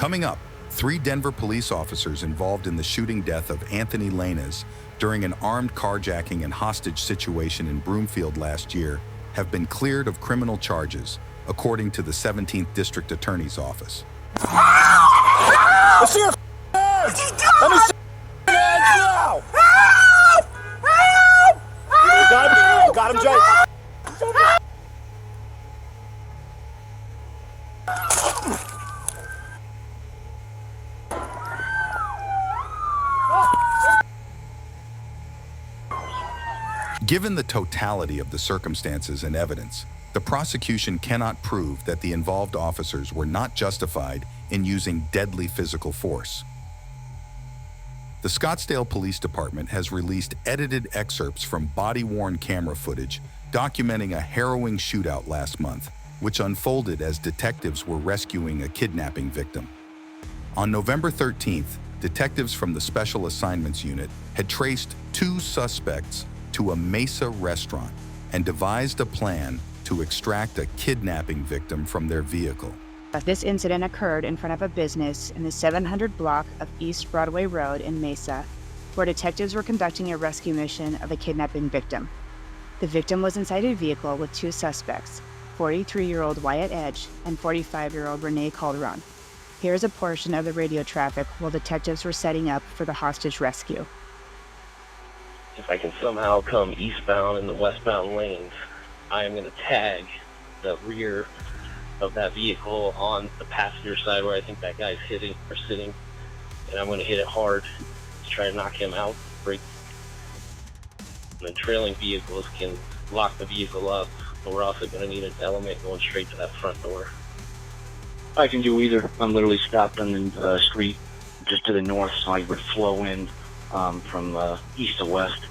Coming up, 3 Denver police officers involved in the shooting death of Anthony Lainez during an armed carjacking and hostage situation in Broomfield last year have been cleared of criminal charges, according to the 17th District Attorney's Office. Let's see your hands! Let me see your hands now! You got him, Jay. Given the totality of the circumstances and evidence, the prosecution cannot prove that the involved officers were not justified in using deadly physical force. The Scottsdale Police Department has released edited excerpts from body-worn camera footage documenting a harrowing shootout last month, which unfolded as detectives were rescuing a kidnapping victim. On November 13th, detectives from the Special Assignments Unit had traced 2 suspects to a Mesa restaurant and devised a plan to extract a kidnapping victim from their vehicle. This incident occurred in front of a business in the 700 block of East Broadway Road in Mesa, where detectives were conducting a rescue mission of a kidnapping victim. The victim was inside a vehicle with 2 suspects, 43-year-old Wyatt Edge and 45-year-old Renee Calderon. Here's a portion of the radio traffic while detectives were setting up for the hostage rescue. If I can somehow come eastbound in the westbound lanes, I am going to tag the rear of that vehicle on the passenger side where I think that guy's hitting or sitting, and I'm going to hit it hard to try to knock him out, break. And the trailing vehicles can lock the vehicle up, but we're also going to need an element going straight to that front door. I can do either. I'm literally stopped on the street just to the north, so I would flow in from east to west.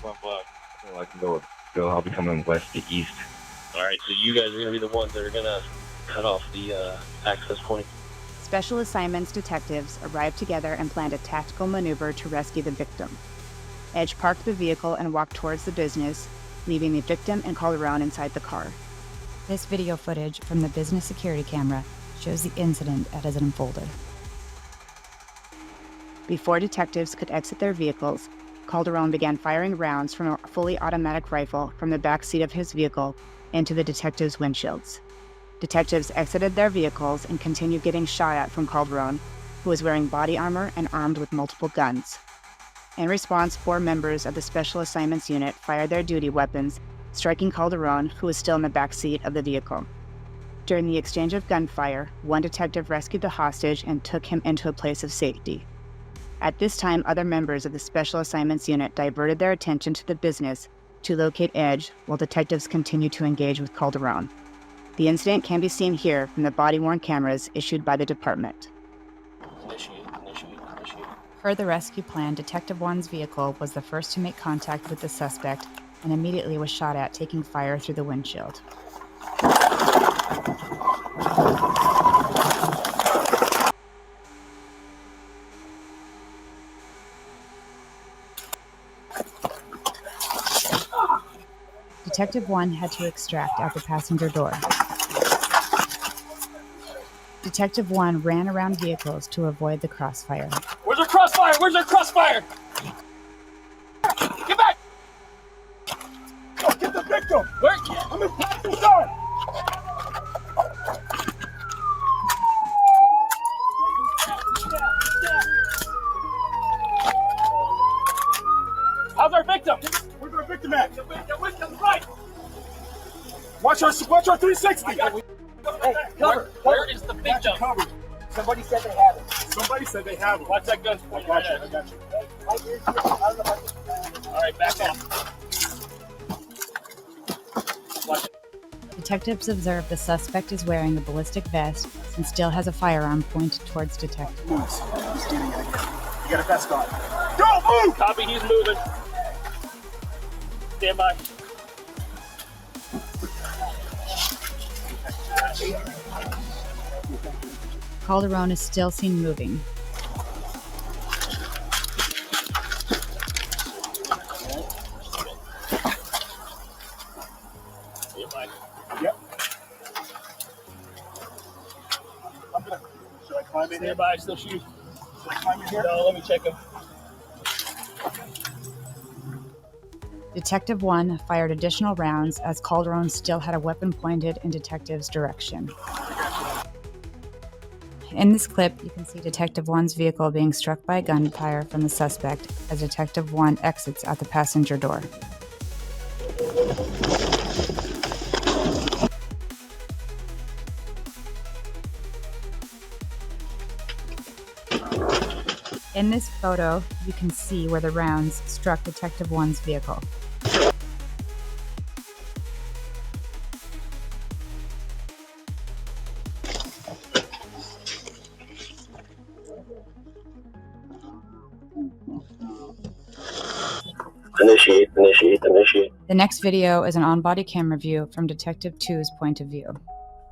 1 block. So I can go. I'll be coming west to east. All right, so you guys are going to be the ones that are going to cut off the access point. Special Assignments detectives arrived together and planned a tactical maneuver to rescue the victim. Edge parked the vehicle and walked towards the business, leaving the victim and Calderon inside the car. This video footage from the business security camera shows the incident as it unfolded. Before detectives could exit their vehicles, Calderon began firing rounds from a fully automatic rifle from the back seat of his vehicle into the detectives' windshields. Detectives exited their vehicles and continued getting shot at from Calderon, who was wearing body armor and armed with multiple guns. In response, 4 members of the Special Assignments Unit fired their duty weapons, striking Calderon, who was still in the back seat of the vehicle. During the exchange of gunfire, 1 detective rescued the hostage and took him into a place of safety. At this time, other members of the Special Assignments Unit diverted their attention to the business to locate Edge, while detectives continued to engage with Calderon. The incident can be seen here from the body-worn cameras issued by the department. Initiate. Per the rescue plan, Detective 1's vehicle was the first to make contact with the suspect and immediately was shot at, taking fire through the windshield. Detective 1 had to extract out the passenger door. Detective 1 ran around vehicles to avoid the crossfire. Where's our crossfire? Where's our crossfire? Get back! Go get the victim! Where? I'm in passenger side! How's our victim? Where's our victim at? The victim's right! Watch our 360! Hey, cover! Where is the victim? Cover. Somebody said they have it. Somebody said they have it. Watch that gun. I got you. All right, back off. Watch it. Detectives observe the suspect is wearing a ballistic vest and still has a firearm pointed towards detective. He's getting it again. You got a vest on. Don't move! Copy, he's moving. Stand by. Calderon is still seen moving. Yep. Should I climb in here? Stand by, still shoot. Should I climb in here? No, let me check him. Detective 1 fired additional rounds as Calderon still had a weapon pointed in Detective's direction. In this clip, you can see Detective 1's vehicle being struck by gunfire from the suspect as Detective 1 exits out the passenger door. In this photo, you can see where the rounds struck Detective 1's vehicle. Initiate. The next video is an on-body camera view from Detective 2's point of view.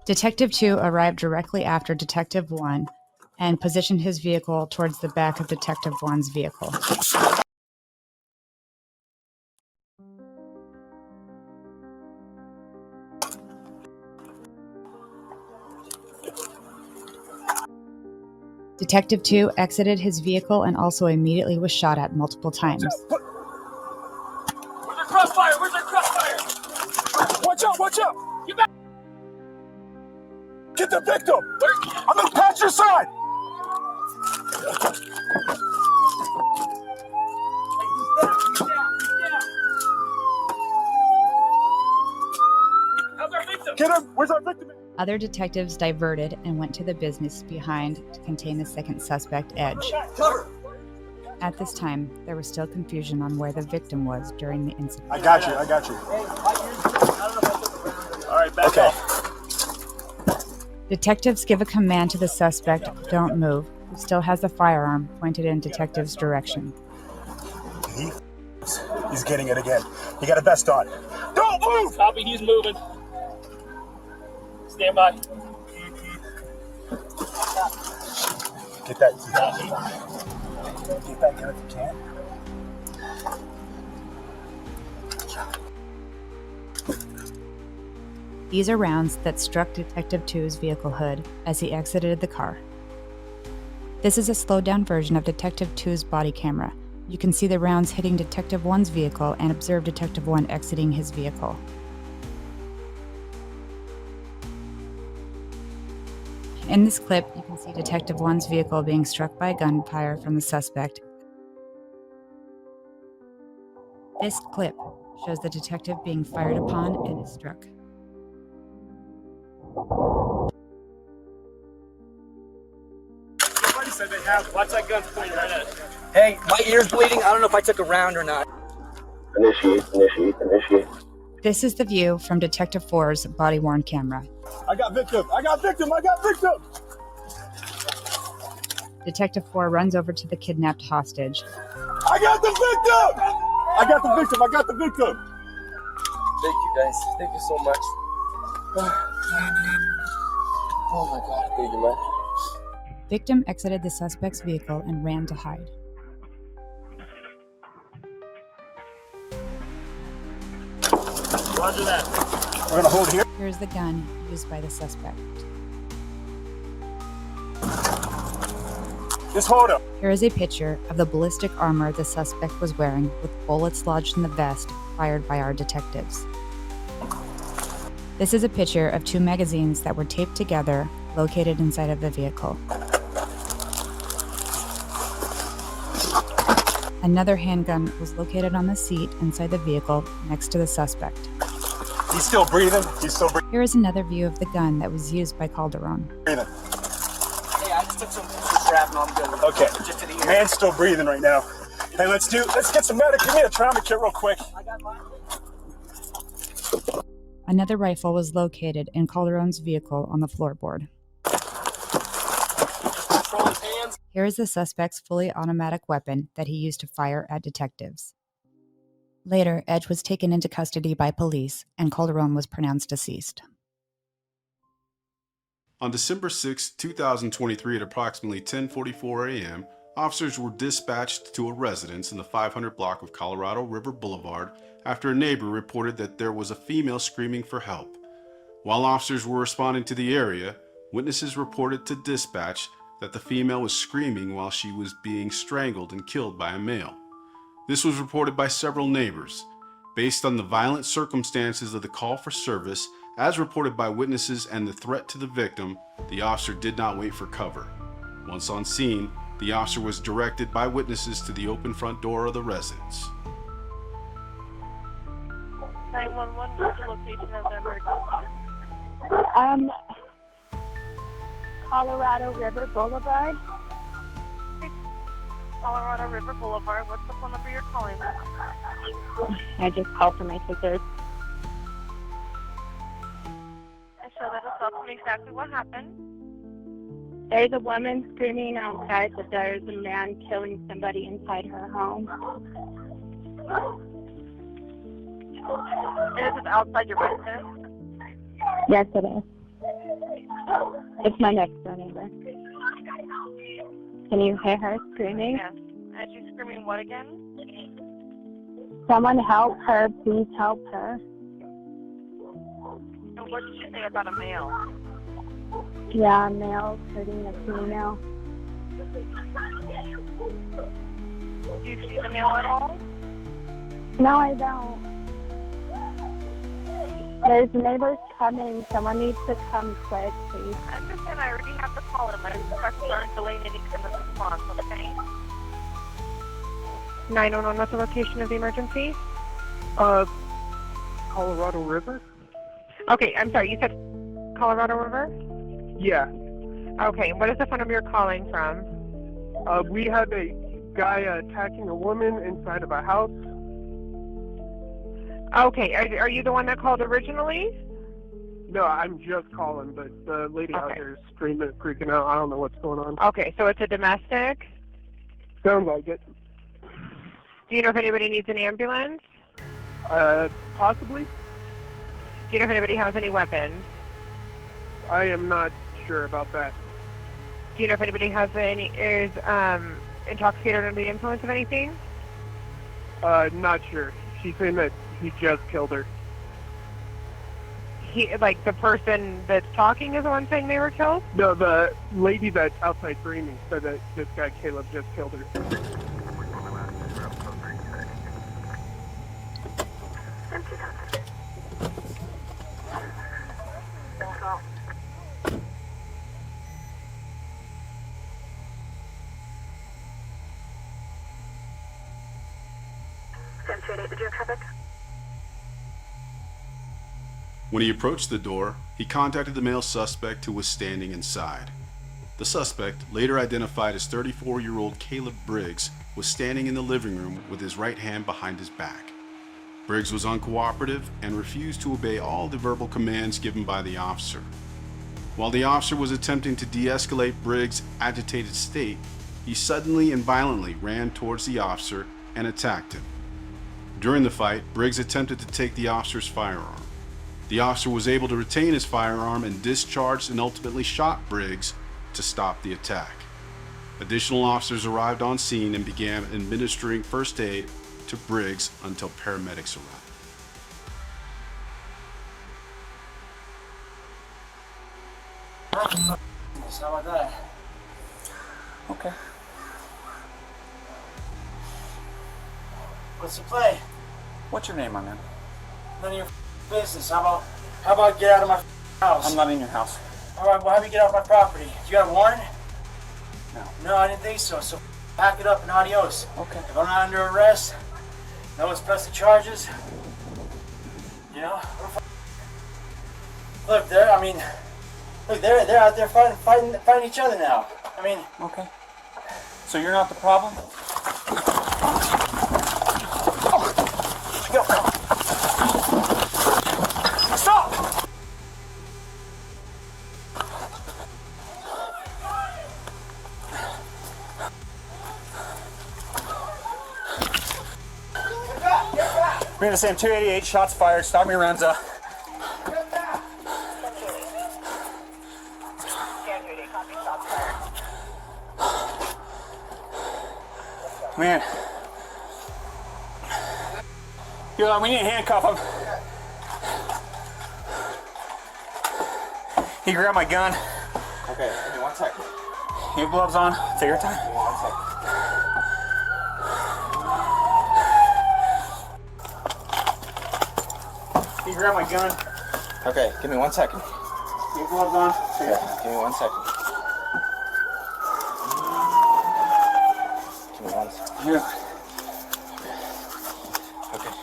Detective 2 arrived directly after Detective 1 and positioned his vehicle towards the back of Detective 1's vehicle. Detective 2 exited his vehicle and also immediately was shot at multiple times. Where's our crossfire? Where's our crossfire? Watch out! Watch out! Get back! Get the victim! I'm on the passenger side! How's our victim? Get him! Where's our victim? Other detectives diverted and went to the business behind to contain the second suspect, Edge. Cover! At this time, there was still confusion on where the victim was during the incident. I got you. I got you. All right, back Okay. off. Detectives give a command to the suspect, "Don't move," who still has the firearm pointed in Detective's direction. He's getting it again. He got a vest on. Don't move! Copy, he's moving. Stand by. Get that. Get that gun if you can. These are rounds that struck Detective 2's vehicle hood as he exited the car. This is a slowed down version of Detective 2's body camera. You can see the rounds hitting Detective 1's vehicle and observe Detective 1 exiting his vehicle. In this clip, you can see Detective 1's vehicle being struck by gunfire from the suspect. This clip shows the detective being fired upon and is struck. Somebody said they have. Watch that gun pointed right at us. Hey, my ear's bleeding. I don't know if I took a round or not. Initiate. This is the view from Detective 4's body-worn camera. I got victim. I got victim. I got victim. Detective 4 runs over to the kidnapped hostage. I got the victim. I got the victim. I got the victim. Thank you, guys. Thank you so much. Oh my God. Thank you, man. Victim exited the suspect's vehicle and ran to hide. Roger that. We're gonna hold here. Here's the gun used by the suspect. Just hold him. Here is a picture of the ballistic armor the suspect was wearing with bullets lodged in the vest fired by our detectives. This is a picture of 2 magazines that were taped together, located inside of the vehicle. Another handgun was located on the seat inside the vehicle next to the suspect. He's still breathing. He's still breathing. Here is another view of the gun that was used by Calderon. Hey, I just took some shrapnel. I'm good. Okay. Just to the ear. Man's still breathing right now. Hey, let's get some medic. Give me a trauma kit real quick. I got mine. Another rifle was located in Calderon's vehicle on the floorboard. Control his hands. Here is the suspect's fully automatic weapon that he used to fire at detectives. Later, Edge was taken into custody by police, and Calderon was pronounced deceased. On December 6, 2023 at approximately 10:44 a.m., officers were dispatched to a residence in the 500 block of Colorado River Boulevard after a neighbor reported that there was a female screaming for help. While officers were responding to the area, witnesses reported to dispatch that the female was screaming while she was being strangled and killed by a male. This was reported by several neighbors. Based on the violent circumstances of the call for service, as reported by witnesses and the threat to the victim, the officer did not wait for cover. Once on scene, the officer was directed by witnesses to the open front door of the residence. 911, what's the location of the emergency? Colorado River Boulevard. Colorado River Boulevard, what's the phone number you're calling? I just called for my sisters. I show that as well. Tell me exactly what happened. There's a woman screaming outside that there's a man killing somebody inside her home. And is it outside your residence? Yes, it is. It's my next door neighbor. Can you hear her screaming? Yes. And she's screaming what again? Someone help her, please help her. And what did she say about a male? Yeah, a male hurting a female. Do you see the male at all? No, I don't. There's neighbors coming. Someone needs to come quick, please. I understand I already have the call in. My inspectors aren't delaying any kind of response, okay? 911, what's the location of the emergency? Colorado River? Okay, I'm sorry, you said Colorado River? Yeah. Okay, what is the phone number you're calling from? We had a guy attacking a woman inside of a house. Okay, are you the one that called originally? No, I'm just calling, but the lady out there is screaming, freaking out. I don't know what's going on. Okay, so it's a domestic? Sounds like it. Do you know if anybody needs an ambulance? Possibly. Do you know if anybody has any weapons? I am not sure about that. Do you know if anybody is intoxicated or under the influence of anything? Not sure. She's saying that he just killed her. Like the person that's talking is the one saying they were killed? No, the lady that's outside screaming said that this guy Caleb just killed her. When he approached the door, he contacted the male suspect who was standing inside. The suspect, later identified as 34-year-old Caleb Briggs, was standing in the living room with his right hand behind his back. Briggs was uncooperative and refused to obey all the verbal commands given by the officer. While the officer was attempting to de-escalate Briggs' agitated state, he suddenly and violently ran towards the officer and attacked him. During the fight, Briggs attempted to take the officer's firearm. The officer was able to retain his firearm and discharged and ultimately shot Briggs to stop the attack. Additional officers arrived on scene and began administering first aid to Briggs until paramedics arrived. How about that? Okay. What's the play? What's your name, my man? None of your business. How about get out of my house? I'm not in your house. All right, well, how do you get off my property? You got a warrant? No. No, I didn't think so. So pack it up and adios. Okay. If I'm not under arrest, no one's pressing charges. You know? Look, they're out there fighting each other now. I mean. Okay. So you're not the problem? Go. Stop! We're gonna say I'm 288, shots fired, start me rounds up. Man. Yo, we need to handcuff him. He grabbed my gun. Okay, 1 second. You have gloves on? Take your time. Can you grab my gun? Okay, give me 1 second. You have gloves on? Okay, give me 1 second. Give me 1 second. Yeah. Okay.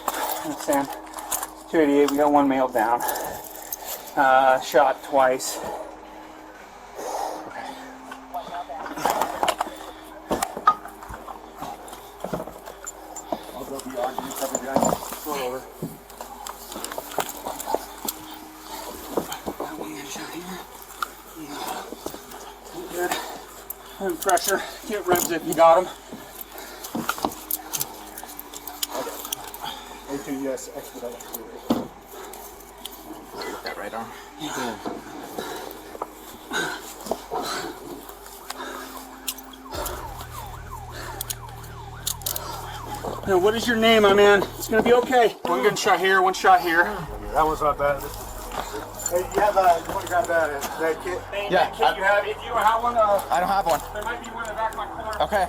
Sam, 288, we got one male down. Shot twice. Okay. I'll go beyond you, cover behind you. Roll over. Got one man shot here. Good. And pressure. Get ribs if you got him. A2, yes, expedite. That right arm. Now, what is your name, my man? It's gonna be okay. One gunshot here, one shot here. That was not bad. Hey, you have you want to grab that kit? Yeah. Kit you have, if you have one, I don't have one. there might be one in the back of my car. Okay.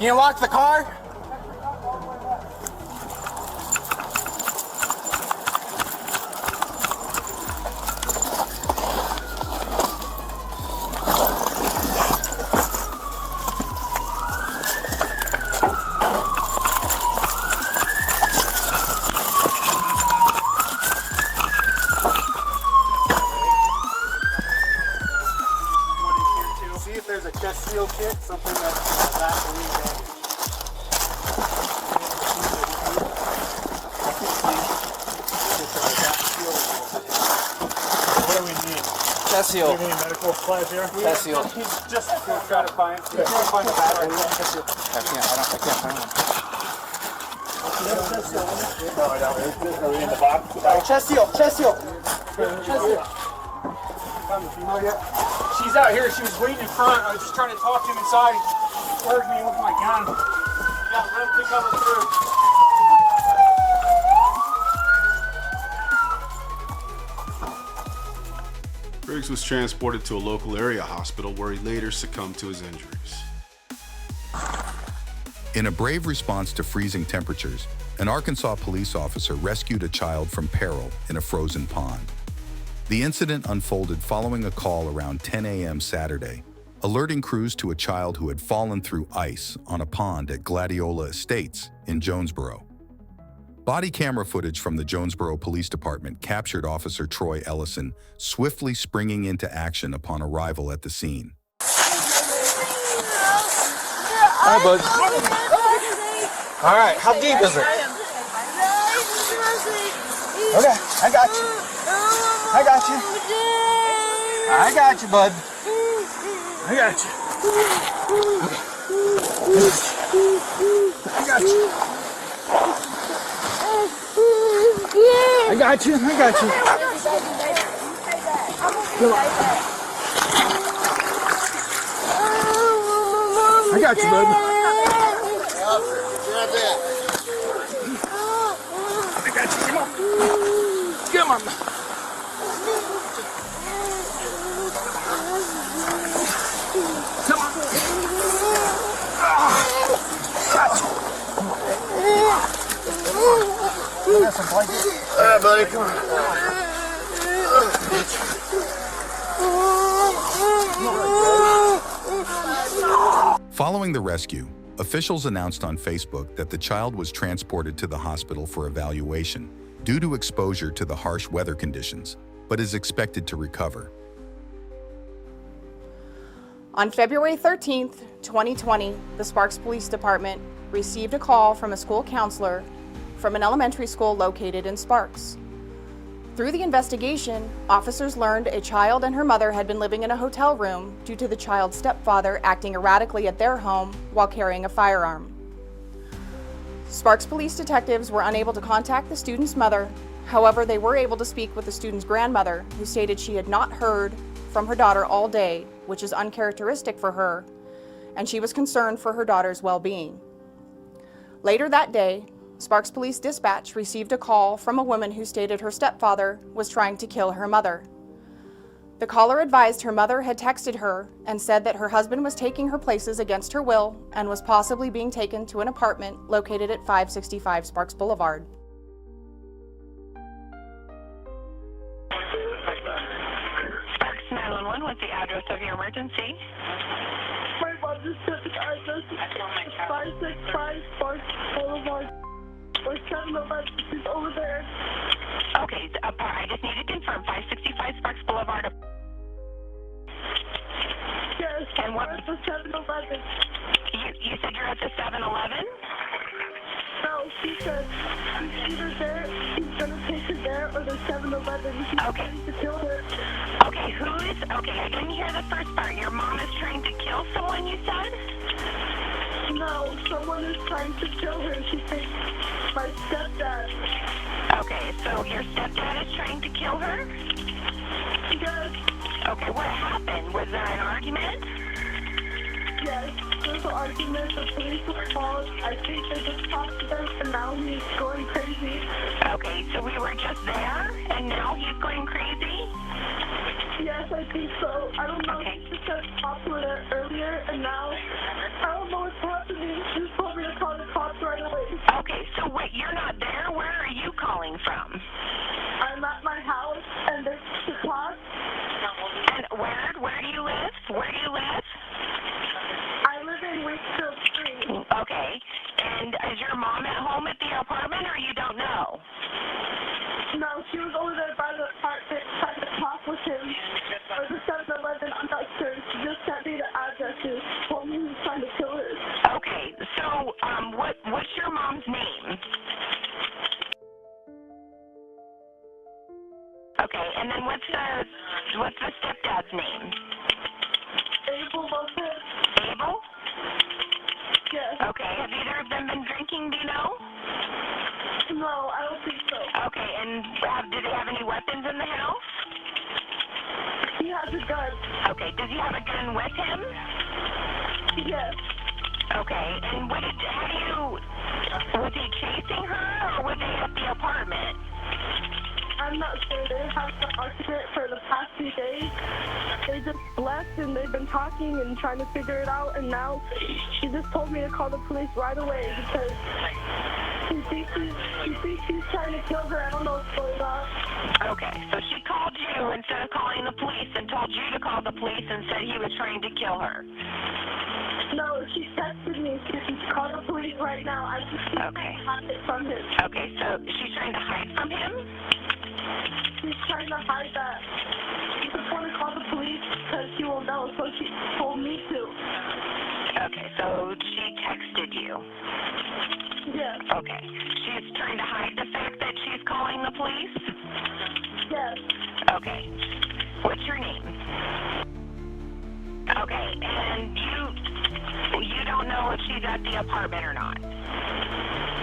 You lock the car? See if there's a chest seal kit, something that's that believe. What do we need? Chest seal. Do you have any medical supplies here? Chest seal. He's just going to try to find. He's trying to find the battery. I can't find one. No, I don't. Are we in the box? Chest seal. Chest seal. Found the female yet? She's out here. She was waiting in front. I was just trying to talk to him inside. He heard me with my gun. Yeah, let him coming through. Briggs was transported to a local area hospital where he later succumbed to his injuries. In a brave response to freezing temperatures, an Arkansas police officer rescued a child from peril in a frozen pond. The incident unfolded following a call around 10 a.m. Saturday, alerting crews to a child who had fallen through ice on a pond at Gladiola Estates in Jonesboro. Body camera footage from the Jonesboro Police Department captured Officer Troy Ellison swiftly springing into action upon arrival at the scene. Hi, bud. All right, how deep is it? Okay, I got you. I got you. I got you, bud. I got you. I got you. I got you. I got you. I got you, bud. I got you. Come on. Come on. Come on. Got you. You got some blankets? All right, buddy. Come on. Following the rescue, officials announced on Facebook that the child was transported to the hospital for evaluation due to exposure to the harsh weather conditions, but is expected to recover. On February 13th, 2020, the Sparks Police Department received a call from a school counselor from an elementary school located in Sparks. Through the investigation, officers learned a child and her mother had been living in a hotel room due to the child's stepfather acting erratically at their home while carrying a firearm. Sparks police detectives were unable to contact the student's mother. However, they were able to speak with the student's grandmother, who stated she had not heard from her daughter all day, which is uncharacteristic for her, and she was concerned for her daughter's well-being. Later that day, Sparks Police Dispatch received a call from a woman who stated her stepfather was trying to kill her mother. The caller advised her mother had texted her and said that her husband was taking her places against her will and was possibly being taken to an apartment located at 565 Sparks Boulevard. Sparks 911, what's the address of your emergency? My mom just said the address is 565 Sparks Boulevard. Or 711, she's over there. Okay, I just need to confirm 565 Sparks Boulevard. Yes, and what? we're at the 711. You said you're at the 7-Eleven? No, she said she's either there, he's gonna take her there, or the 7-Eleven. He's trying to kill her. Okay, okay, I didn't hear the first part. Your mom is trying to kill someone, you said? No, someone is trying to kill her. She thinks my stepdad. Okay, so your stepdad is trying to kill her? Yes. Okay, what happened? Was there an argument? Yes, there was an argument. The police were called. I think they just talked to them, and now he's going crazy. Okay, so we were just there, and now he's going crazy? Yes, I think so. I don't know. He just said cops were there earlier, and now I don't know what's happening. She just told me to call the cops right away. Okay, so wait, you're not there? Where are you calling from? I'm at my house, and there's the cops. And where do you live? Where do you live? I live in Wakefield Street. Okay, and is your mom at home at the apartment, or you don't know? No, she was over there by the apartment trying to talk with him. Or the 7-Eleven, I'm not sure. She just sent me the addresses. Told me he was trying to kill her. Okay, so what's your mom's name? Okay, and then what's the stepdad's name? Abel Lopez. Abel? Yes. Okay, have either of them been drinking, do you know? No, I don't think so. Okay, and do they have any weapons in the house? He has a gun. Okay, does he have a gun with him? Yes. Okay, and was he chasing her, or was they at the apartment? I'm not sure. They have an argument for the past few days. They just left, and they've been talking and trying to figure it out, and now she just told me to call the police right away because she thinks he's trying to kill her. I don't know what's going on. Okay, so she called you instead of calling the police and told you to call the police and said he was trying to kill her. No, she texted me. She said, call the police right now. I just can't hide it from him. Okay, so she's trying to hide from him? She's trying to hide that. She just want to call the police because she will know, so she told me to. Okay, so she texted you? Yes. Okay. She's trying to hide the fact that she's calling the police? Yes. Okay. What's your name? Okay, and you don't know if she's at the apartment or not?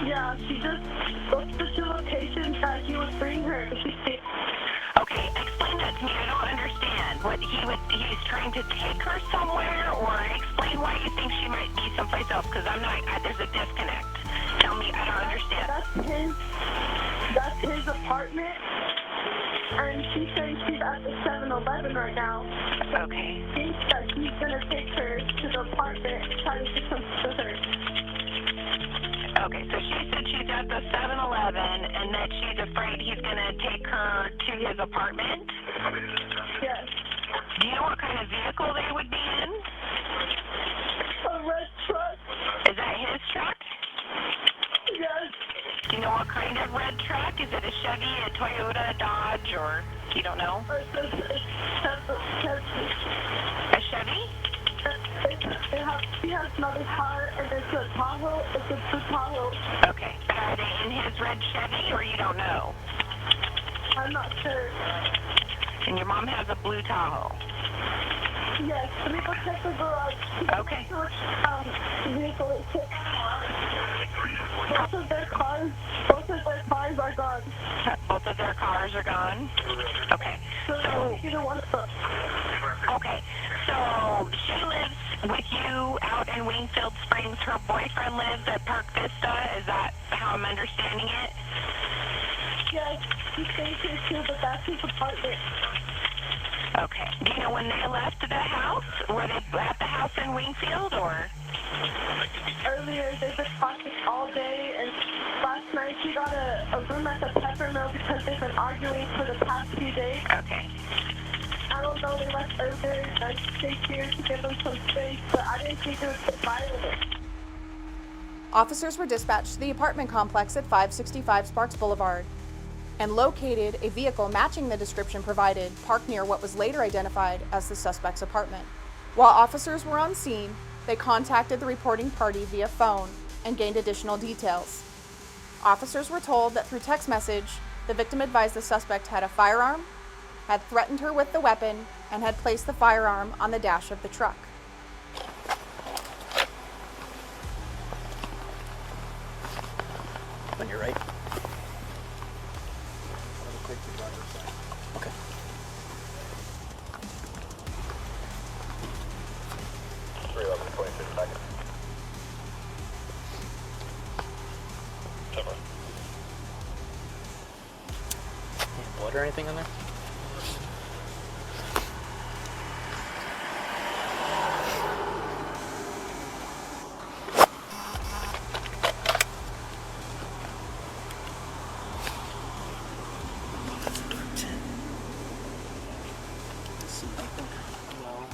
Yeah, she just looked at the location that he was bringing her. Okay, explain that to me. I don't understand. He's trying to take her somewhere, or explain why you think she might be someplace else, because there's a disconnect. Tell me, I don't understand. That's his apartment, and she's saying she's at the 7-Eleven right now. Okay. She thinks that he's going to take her to the apartment and try to get some to her. Okay, so she said she's at the 7-Eleven and that she's afraid he's going to take her to his apartment? Yes. Do you know what kind of vehicle they would be in? A red truck. Is that his truck? Yes. Do you know what kind of red truck? Is it a Chevy, a Toyota, a Dodge, or you don't know? A Chevy? He has another car, and it's a Tahoe. It's a blue Tahoe. Okay. Are they in his red Chevy, or you don't know? I'm not sure. And your mom has a blue Tahoe? Yes. Let me go check the garage. Okay. Vehicle. Both of their cars are gone. Both of their cars are gone? Okay. So either one of them. Okay. So she lives with you out in Wingfield Springs. Her boyfriend lives at Park Vista. Is that how I'm understanding it? Yes, he stays here too, but that's his apartment. Okay. Do you know when they left the house? Were they at the house in Wingfield, or? Earlier, they've been talking all day, and last night she got a room at the Pepper Mill because they've been arguing for the past few days. Okay. I don't know, they left earlier, and I stayed here to give them some space, but I didn't think it would get violent. Officers were dispatched to the apartment complex at 565 Sparks Boulevard and located a vehicle matching the description provided parked near what was later identified as the suspect's apartment. While officers were on scene, they contacted the reporting party via phone and gained additional details. Officers were told that through text message, the victim advised the suspect had a firearm, had threatened her with the weapon, and had placed the firearm on the dash of the truck. On your right. Okay. Any blood or anything in there?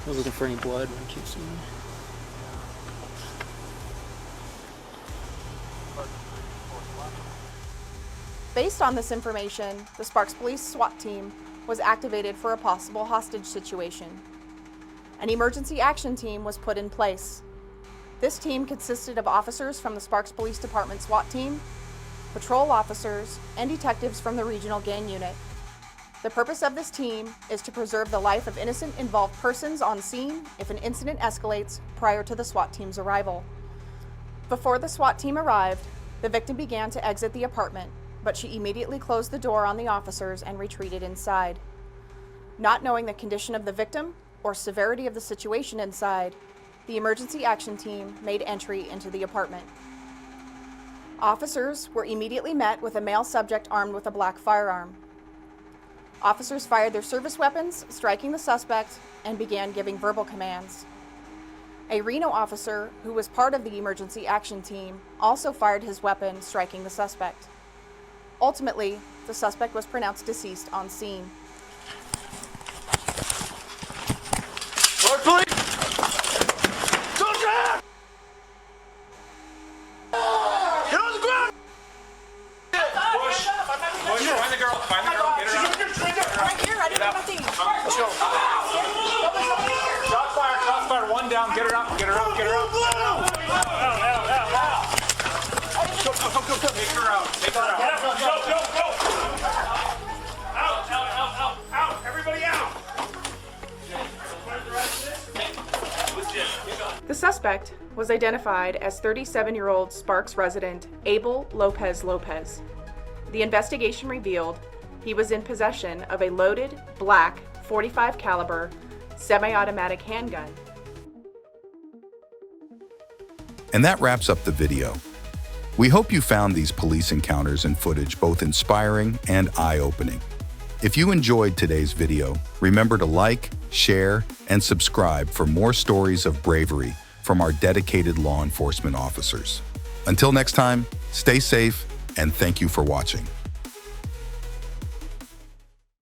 I was looking for any blood, but I can't see any. Based on this information, the Sparks Police SWAT team was activated for a possible hostage situation. An emergency action team was put in place. This team consisted of officers from the Sparks Police Department SWAT team, patrol officers, and detectives from the regional gang unit. The purpose of this team is to preserve the life of innocent involved persons on scene if an incident escalates prior to the SWAT team's arrival. Before the SWAT team arrived, the victim began to exit the apartment, but she immediately closed the door on the officers and retreated inside. Not knowing the condition of the victim or severity of the situation inside, the emergency action team made entry into the apartment. Officers were immediately met with a male subject armed with a black firearm. Officers fired their service weapons, striking the suspect, and began giving verbal commands. A Reno officer, who was part of the emergency action team, also fired his weapon, striking the suspect. Ultimately, the suspect was pronounced deceased on scene. Lord, please! Soldier! Get on the ground! Push! Find the girl, get her out. Right here, I didn't have nothing. Let's go. Shots fired, one down, get her out, get her out. Out. Go. Take her out, Go. Out, everybody out. The suspect was identified as 37-year-old Sparks resident Abel Lopez. The investigation revealed he was in possession of a loaded, black, .45 caliber, semi-automatic handgun. And that wraps up the video. We hope you found these police encounters and footage both inspiring and eye-opening. If you enjoyed today's video, remember to like, share, and subscribe for more stories of bravery from our dedicated law enforcement officers. Until next time, stay safe and thank you for watching.